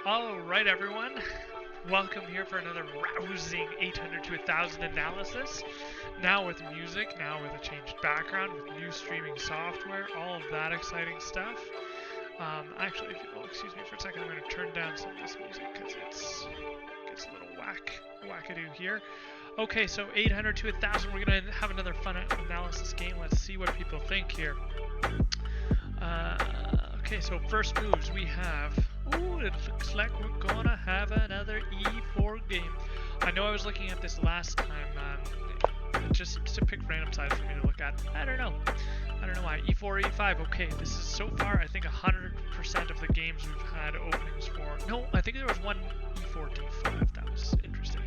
Alright everyone, welcome here for another rousing 800 to 1000 analysis. Now with music, now with a changed background, with new streaming software, all of that exciting stuff. Actually, if you'll excuse me for a second, I'm going to turn down some of this music because it gets a little wackadoo here. Okay, so 800 to 1000, we're going to have another fun analysis game. Let's see what people think here. Okay, so first moves we have. Ooh, it looks like we're gonna have another E4 game. I know I was looking at this last time, just to pick random sides for me to look at. I don't know why. E4, E5. Okay, this is so far, I think 100% of the games we've had openings for. No, I think there was one E4, D5. That was interesting.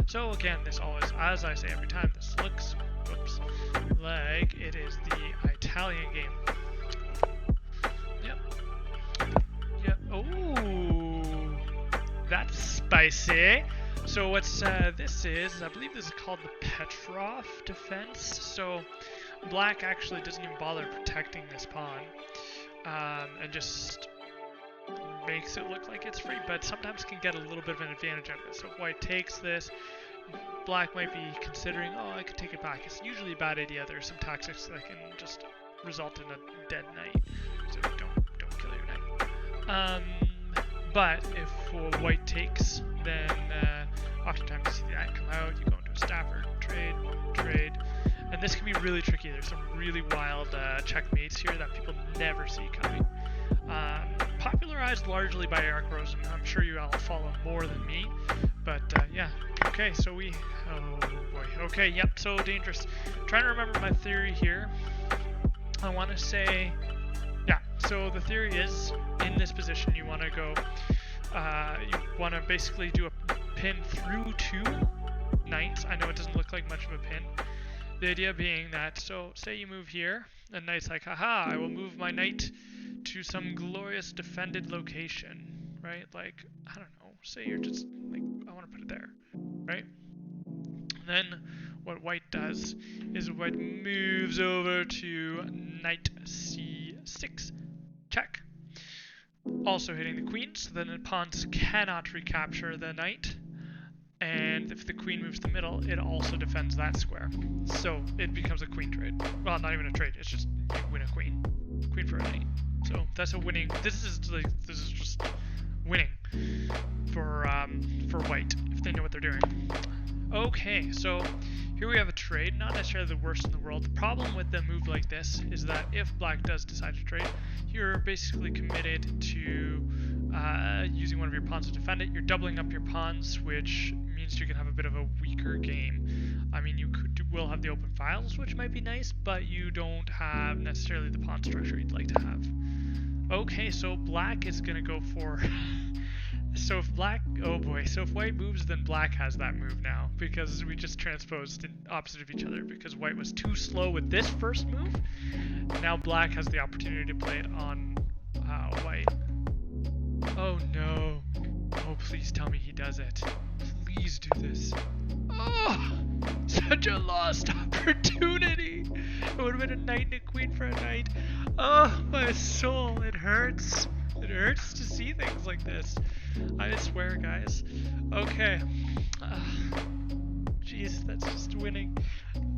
So again, this always, as I say every time, this looks, whoops, like it is the Italian game. Yep. Oh, that's spicy. So what's this is, I believe this is called the Petrov defense. So black actually doesn't even bother protecting this pawn, and just makes it look like it's free, but sometimes can get a little bit of an advantage out of it. So if white takes this, black might be considering, oh, I could take it back. It's usually a bad idea. There's some tactics that can just result in a dead knight. So don't kill your knight. But if white takes, then oftentimes you see that come out, you go into a Stafford, trade, and this can be really tricky. There's some really wild checkmates here that people never see coming. Popularized largely by Eric Rosen. I'm sure you all follow more than me, but yeah. Okay, so oh boy. Okay, yep, so dangerous. I'm trying to remember my theory here. I want to say, yeah, so the theory is, in this position, you want to go, you want to basically do a pin through two knights. I know it doesn't look like much of a pin. The idea being that, so say you move here, and knight's like, haha, I will move my knight to some glorious defended location, right? Like, I don't know, say you're just, like, I want to put it there, right? And then what white does is white moves over to knight c6, check. Also hitting the queen, so then the pawns cannot recapture the knight. And if the queen moves to the middle, it also defends that square. So it becomes a queen trade. Well, not even a trade, it's just you win a queen. Queen for a knight. So that's a winning. This is just winning for white, if they know what they're doing. Okay, so here we have a trade, not necessarily the worst in the world. The problem with a move like this is that if black does decide to trade, you're basically committed to using one of your pawns to defend it. You're doubling up your pawns, which means you can have a bit of a weaker game. I mean, you will have the open files, which might be nice, but you don't have necessarily the pawn structure you'd like to have. Okay, so black is going to go for... So if black, oh boy, so if white moves, then black has that move now, because we just transposed opposite of each other, because white was too slow with this first move. Now black has the opportunity to play it on white. Oh no. Oh, please tell me he does it. Please do this. Oh, such a lost opportunity. It would have been a knight and a queen for a knight. Oh, my soul, it hurts. It hurts to see things like this. I swear, guys. Okay. Jeez, that's just winning.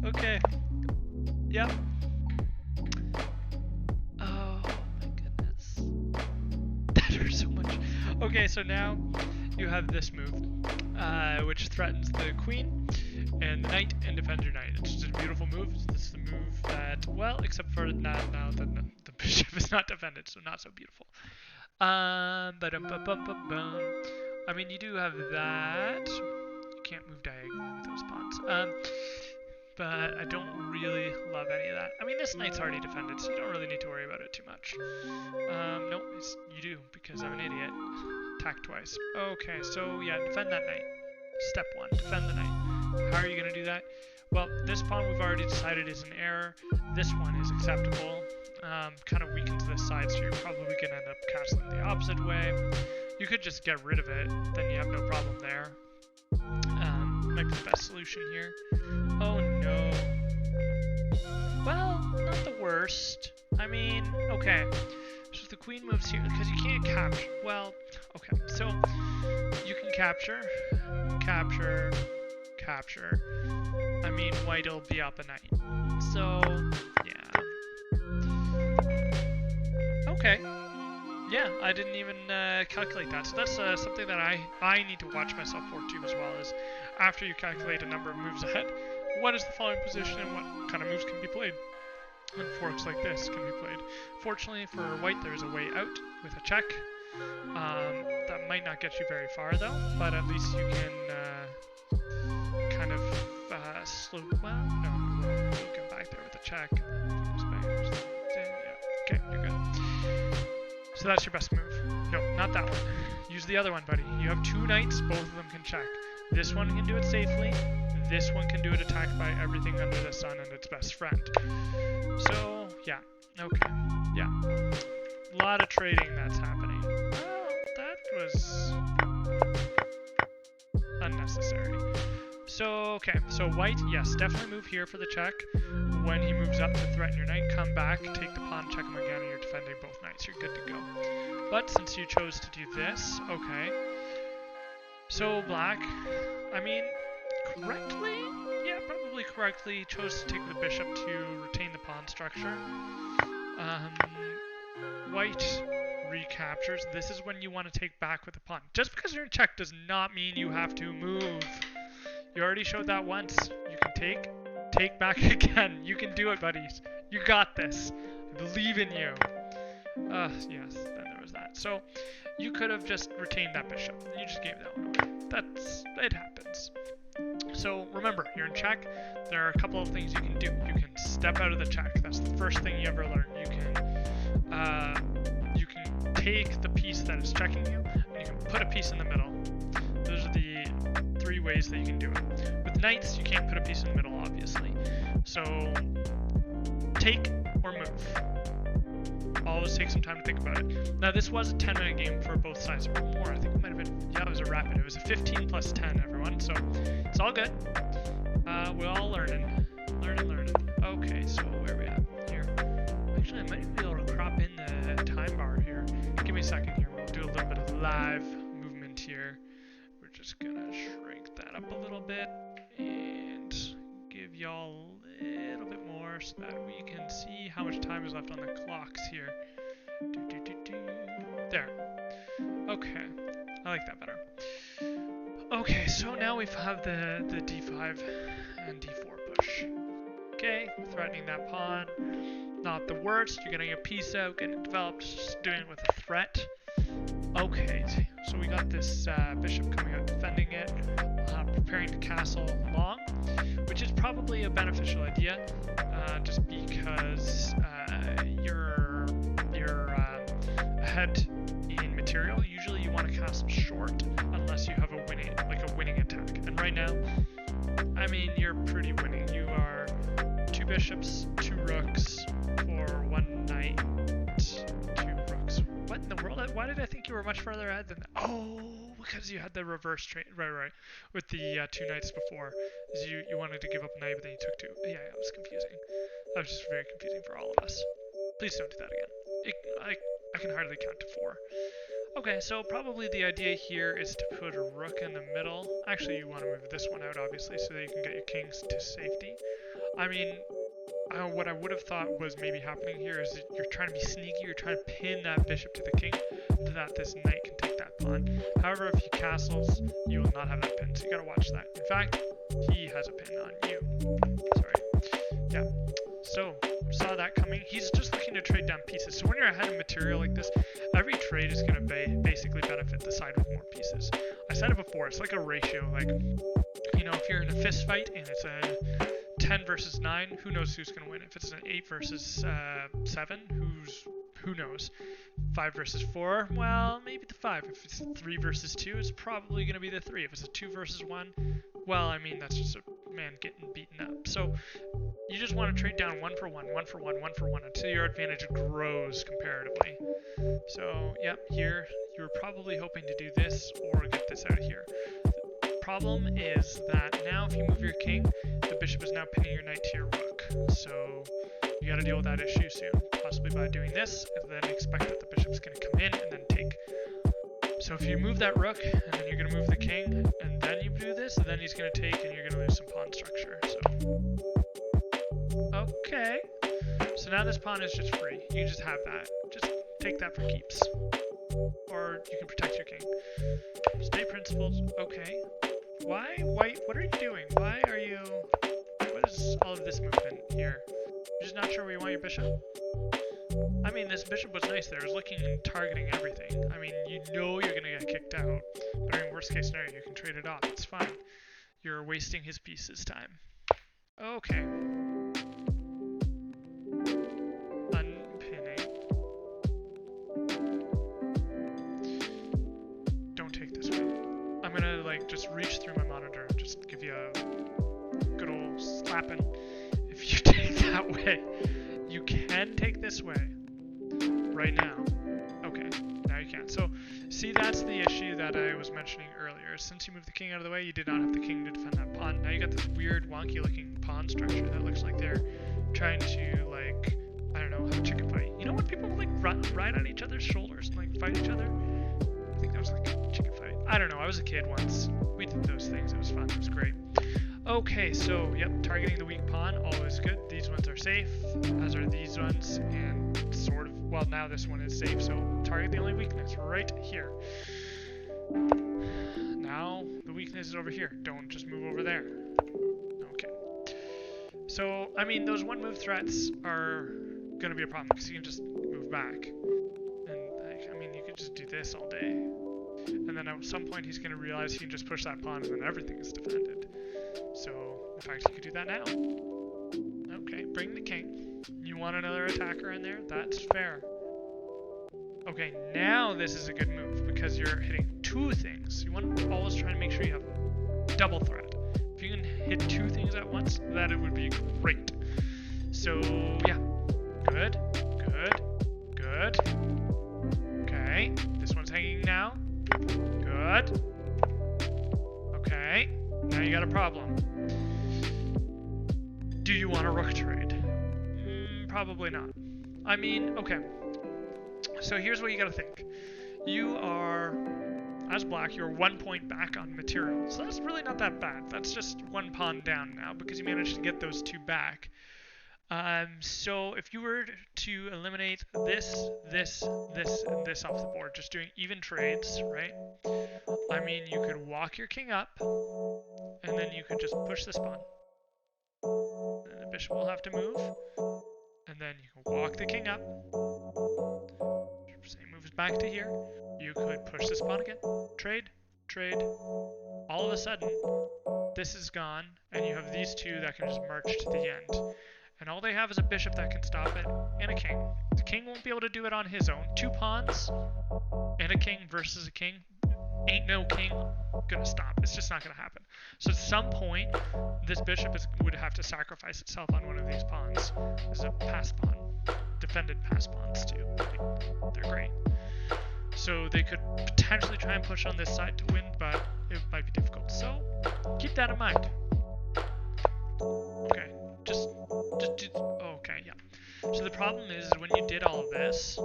Okay. Yep. Oh, my goodness. That hurts so much. Okay, so now you have this move, which threatens the queen and the knight and defends your knight. It's just a beautiful move. This is the move that, well, except for now the bishop is not defended, so not so beautiful. I mean, you do have that. You can't move diagonally with those pawns. But I don't really love any of that. I mean, this knight's already defended, so you don't really need to worry about it too much. No, you do, because I'm an idiot. Attack twice. Okay, so yeah, defend that knight. Step one, defend the knight. How are you going to do that? Well, this pawn we've already decided is an error. This one is acceptable. Kind of weakens this side, so you're probably going to end up castling the opposite way. You could just get rid of it, then you have no problem there. Might be the best solution here. Oh no. Well, not the worst. I mean, okay. So if the queen moves here? Because you can't capture. Well, okay. So you can capture, capture, capture. I mean, white will be up a knight. So, yeah. Okay. Yeah, I didn't even calculate that. So that's something that I need to watch myself for too as well, is after you calculate a number of moves ahead, what is the following position and what kind of moves can be played? And forks like this can be played. Fortunately for white, there's a way out with a check. That might not get you very far though, but at least you can kind of slow. Well, no, you come back there with a check. Yeah, okay, you're good. So that's your best move. No, not that one. Use the other one, buddy. You have two knights, both of them can check. This one can do it safely. This one can do it attacked by everything under the sun and its best friend. So, yeah. Okay. Yeah. A lot of trading that's happening. Well, that was unnecessary. So, okay. So white, yes, definitely move here for the check. When he moves up to threaten your knight, come back, take the pawn, check him again, and you're defending both knights. You're good to go. But since you chose to do this, okay. So black, I mean, correctly? Yeah, probably correctly chose to take the bishop to retain the pawn structure. White recaptures. This is when you want to take back with the pawn. Just because you're in check does not mean you have to move. You already showed that once. You can take back again. You can do it, buddies. You got this. I believe in you. Yes, then there was that. So you could have just retained that bishop. You just gave that one away. It happens. So remember, you're in check. There are a couple of things you can do. You can step out of the check. That's the first thing you ever learn. You can take the piece that is checking you, and you can put a piece in the middle. Those are the three ways that you can do it. With knights, you can't put a piece in the middle, obviously. So take or move. Always take some time to think about it. Now, this was a 10-minute game for both sides, or more. I think it might have been, yeah, it was a rapid. It was a 15 plus 10, everyone, so it's all good. We're all learning. Learning. Okay, so where are we at here? Actually, I might be able to crop in the time bar here. Give me a second here. We'll do a little bit of live movement here. We're just gonna shrink that up a little bit and give y'all a little bit more so that we can see how much time is left on the clocks here. There. Okay. I like that better. Okay, so now we have the d5 and d4 push. Okay, threatening that pawn. Not the worst. You're getting a piece out, getting developed, just doing it with a threat. Okay, so we got this bishop coming out defending it, preparing to castle long, which is probably a beneficial idea, just because you're ahead in material. Usually you want to castle short unless you have a winning attack. And right now, I mean, you're pretty winning. You are 2 bishops, 2 rooks for 1 knight, 2 rooks. What in the world? Why did I think you were much further ahead than that? Oh, because you had the reverse trade. Right. With the 2 knights before. You wanted to give up a knight, but then you took 2. Yeah, it was confusing. That was just very confusing for all of us. Please don't do that again. I can hardly count to 4. Okay, so probably the idea here is to put a rook in the middle. Actually, you want to move this one out, obviously, so that you can get your kings to safety. I mean, what I would have thought was maybe happening here is that you're trying to be sneaky, you're trying to pin that bishop to the king so that this knight can take that pawn. However, if he castles, you will not have that pin, so you gotta watch that. In fact, he has a pin on you. Sorry. Yeah. So, saw that coming. He's just looking to trade down pieces. So when you're ahead of material like this, every trade is going to basically benefit the side with more pieces. I said it before, it's like a ratio. Like, you know, if you're in a fist fight and it's a 10 versus 9, who knows who's going to win? If it's an 8 versus 7, who knows? 5 versus 4, well, maybe the 5. If it's 3 versus 2, it's probably going to be the 3. If it's a 2 versus 1, well, I mean, that's just a man getting beaten up. So you just want to trade down 1 for 1, 1 for 1, 1 for 1 until your advantage grows comparatively. So, yep, here you're probably hoping to do this or get this out of here. The problem is that now if you move your king, the bishop is now pinning your knight to your rook. So You got to deal with that issue soon, possibly by doing this, and then expect that the bishop's going to come in and then take. So if you move that rook, and then you're going to move the king, and then you do this, and then he's going to take, and you're going to lose some pawn structure. So, okay. So now this pawn is just free. You just have that. Just take that for keeps. Or you can protect your king. State principles. Okay. Why? White, what are you doing? Why are you... What is all of this movement here? You're just not sure where you want your bishop? I mean, this bishop was nice there. It was looking and targeting everything. I mean, you know you're going to get kicked out. But in worst case scenario, you can trade it off. It's fine. You're wasting his pieces time. Okay. Unpinning. Don't take this way. I'm going to, like, just reach through my monitor and just give you a good old slapping. If you take that way, you can take this way. Right now. Okay, now you can. So, see, that's the issue that I was mentioning earlier. Since you moved the king out of the way, you did not have the king to defend that pawn. Now you got this weird, wonky-looking pawn structure that looks like they're trying to, like, I don't know, have a chicken fight. You know when people, like, ride on each other's shoulders and, like, fight each other? I think that was, like, a chicken fight. I don't know, I was a kid once. We did those things. It was fun. It was great. Okay, so, yep, targeting the weak pawn, always good. These ones are safe, as are these ones, and sort of, well, now this one is safe, so target the only weakness right here. Now, the weakness is over here. Don't just move over there. Okay. So, I mean, those one-move threats are going to be a problem, because you can just move back. And, like, I mean, you could just do this all day. And then at some point, he's going to realize he can just push that pawn, and then everything is defended. So, in fact, you could do that now. Okay, bring the king. You want another attacker in there? That's fair. Okay, now this is a good move because you're hitting two things. You want to always try to make sure you have double threat. If you can hit two things at once, that it would be great. So, yeah. Good, good, good. Okay, this one's hanging now. Good. Okay. Now you got a problem. Do you want a rook trade? Probably not. I mean, okay. So here's what you gotta think. You are, as black, you're 1 point back on material. So that's really not that bad. That's just one pawn down now because you managed to get those two back. So if you were to eliminate this, this, this, and this off the board, just doing even trades, right? I mean, you could walk your king up, and then you could just push this pawn. And the bishop will have to move, and then you can walk the king up. Say moves back to here. You could push this pawn again. Trade, trade. All of a sudden, this is gone, and you have these two that can just march to the end. And all they have is a bishop that can stop it, and a king. The king won't be able to do it on his own. Two pawns and a king versus a king. Ain't no king gonna stop. It's just not gonna happen. So at some point, this bishop would have to sacrifice itself on one of these pawns. This is a pass pawn. Defended pass pawns too. They're great. So they could potentially try and push on this side to win, but it might be difficult. So keep that in mind. Okay. Just do, okay, yeah. So the problem is when you did all of this,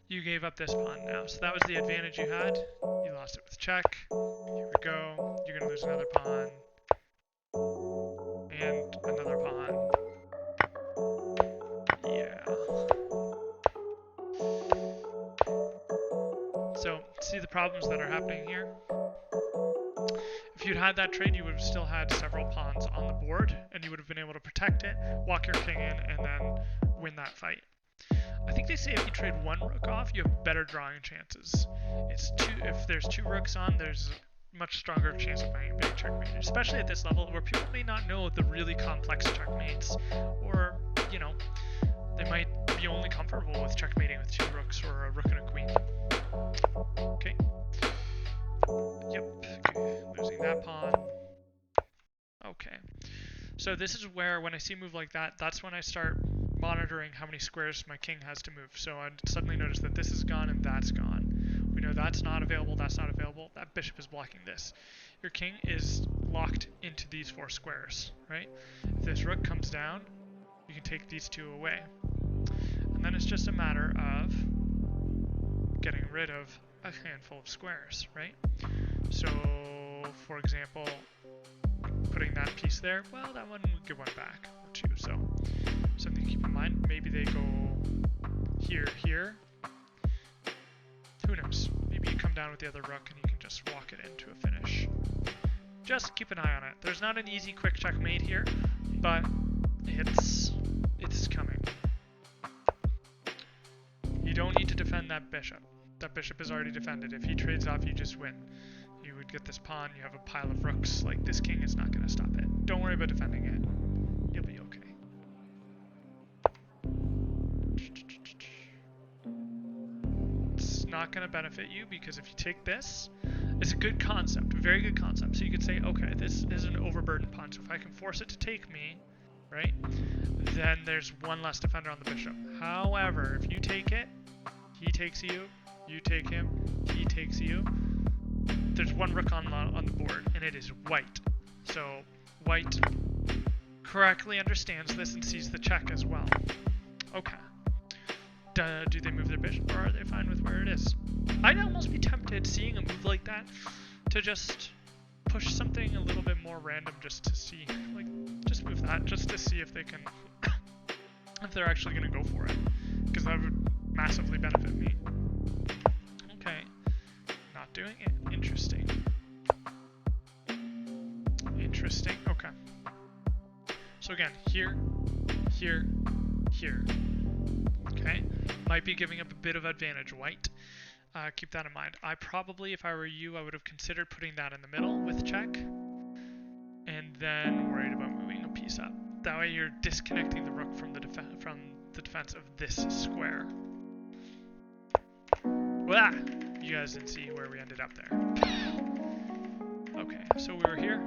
you gave up this pawn now. So that was the advantage you had. You lost it with check. Here we go. You're going to lose another pawn. And another pawn. Yeah. So, see the problems that are happening here? If you'd had that trade, you would have still had several pawns on the board, and you would have been able to protect it, walk your king in, and then win that fight. I think they say if you trade one rook off, you have better drawing chances. If there's two rooks on, there's a much stronger chance of being checkmated, especially at this level where people may not know the really complex checkmates, or, you know, they might be only comfortable with checkmating with two rooks or a rook and a queen. Okay. Yep. Okay. Losing that pawn. Okay. So this is where, when I see a move like that, that's when I start monitoring how many squares my king has to move. So I suddenly notice that this is gone and that's gone. We know that's not available, that's not available. That bishop is blocking this. Your king is locked into these four squares, right? If this rook comes down, you can take these two away. And then it's just a matter of getting rid of a handful of squares, right? So, for example, putting that piece there, well, that one would give one back, or two. So, something to keep in mind. Maybe they go here, here. Who knows? Maybe you come down with the other rook and you can just walk it into a finish. Just keep an eye on it. There's not an easy quick checkmate here, but it's coming. You don't need to defend that bishop. That bishop is already defended. If he trades off, you just win. You would get this pawn, you have a pile of rooks. Like, this king is not going to stop it. Don't worry about defending it. You'll be okay. It's not going to benefit you because if you take this, it's a good concept, a very good concept. So you could say, okay, this is an overburdened pawn, so if I can force it to take me, right, then there's one less defender on the bishop. However, if you take it, he takes you, you take him, he takes you, there's one rook on the board, and it is white. So white correctly understands this and sees the check as well. Okay. Do they move their bishop, or are they fine with where it is? I'd almost be tempted, seeing a move like that, to just push something a little bit more random just to see, like, just move that, just to see if they can, if they're actually going to go for it, because that would massively benefit me. Okay, not doing it. Interesting. Interesting, okay. So again, here, here, here. Okay, might be giving up a bit of advantage, white. Keep that in mind. I probably, if I were you, I would have considered putting that in the middle with check, and then worried about moving a piece up. That way you're disconnecting the rook from the defense of this square. Blah! You guys didn't see where we ended up there. Okay, so we were here.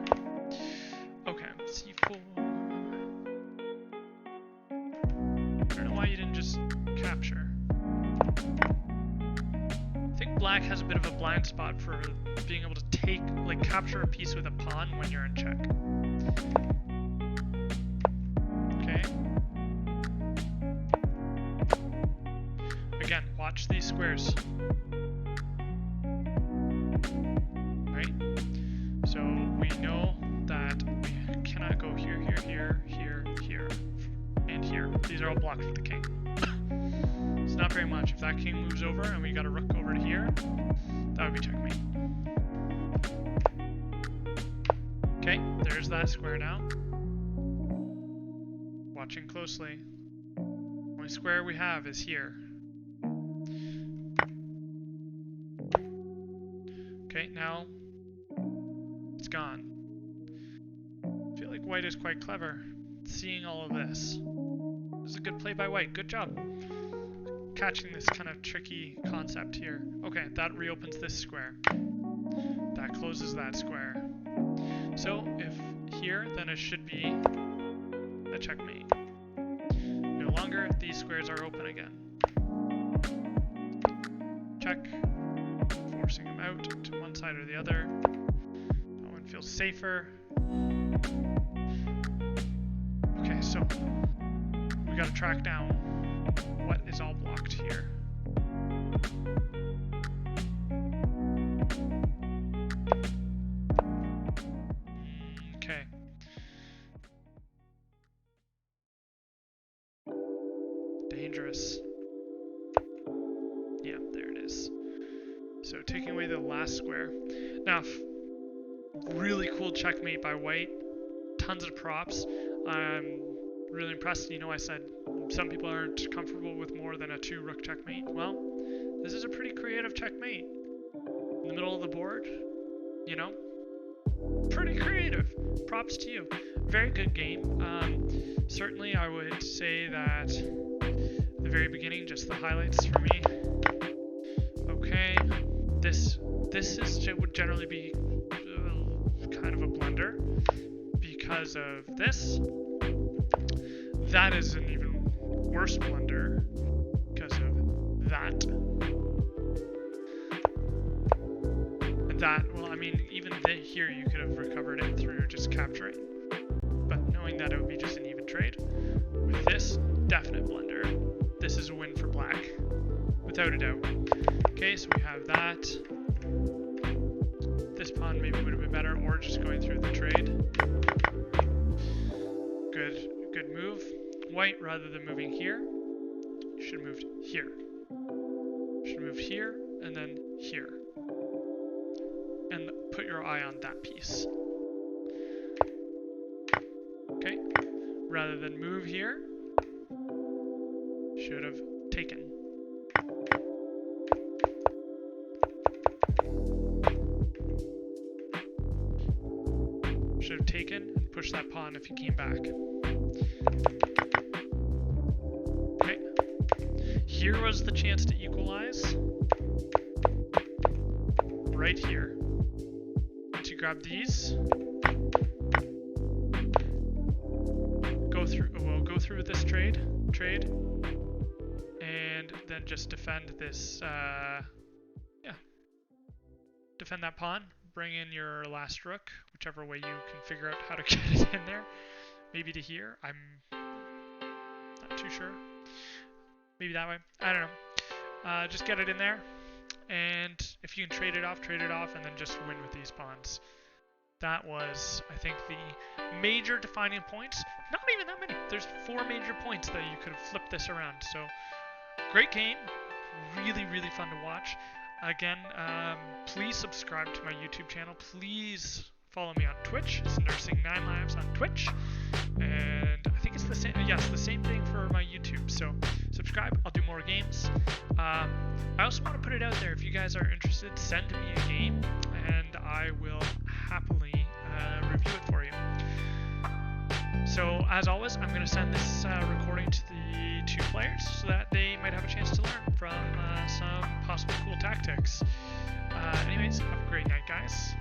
Okay, c4. I don't know why you didn't just capture. I think black has a bit of a blind spot for being able to take, like, capture a piece with a pawn when you're in check. Okay. Again, watch these squares. Right? So we know that we cannot go here, here, here, here, here, and here. These are all blocked with the king. It's not very much. If that king moves over and we got a rook over to here, that would be checkmate. Okay, there's that square now. Watching closely. The only square we have is here. Okay, now it's gone. I feel like white is quite clever, seeing all of this. This is a good play by white. Good job catching this kind of tricky concept here. Okay, that reopens this square. That closes that square. So if here, then it should be a checkmate. No longer, these squares are open again. Check. Forcing them out to one side or the other. That one feels safer. Okay, so we gotta track down what is all blocked here. Okay. Dangerous. Yeah, there it is. So taking away the last square. Now, really cool checkmate by white. Tons of props. I'm really impressed. You know, I said some people aren't comfortable with more than a 2-rook checkmate. Well, this is a pretty creative checkmate. In the middle of the board, you know, pretty creative. Props to you. Very good game. Certainly, I would say that the very beginning, just the highlights for me. Okay, this would generally be kind of a blunder because of this. That is an even worse blunder because of that. And that, well, I mean, even here you could have recovered it through just capturing. But knowing that it would be just an even trade, With this, definite blunder. This is a win for black, without a doubt. Okay, so we have that. This pawn maybe would have been better, or just going through the trade. Good move. White, rather than moving here, should have moved here. Should have moved here, and then here. And put your eye on that piece. Okay. Rather than move here, should have taken. Should have taken and pushed that pawn if he came back. Okay. Here was the chance to equalize. Right here. Once you grab these, we'll go through with this trade, and then just defend this, defend that pawn, bring in your last rook, whichever way you can figure out how to get it in there, maybe to here, I'm not too sure, maybe that way, I don't know, just get it in there, and if you can trade it off, and then just win with these pawns. That was, I think, the major defining points. Not even that many. There's 4 major points that you could have flipped this around. So, great game. Really, really fun to watch. Again, please subscribe to my YouTube channel. Please follow me on Twitch. It's Nursing9 Lives on Twitch. And I think it's the same. Yes, the same thing for my YouTube. So, subscribe. I'll do more games. I also want to put it out there. If you guys are interested, send me a game, and I will happily review it for you. So as always, I'm going to send this recording to the 2 players so that they might have a chance to learn from some possible cool tactics. Anyways, have a great night, guys.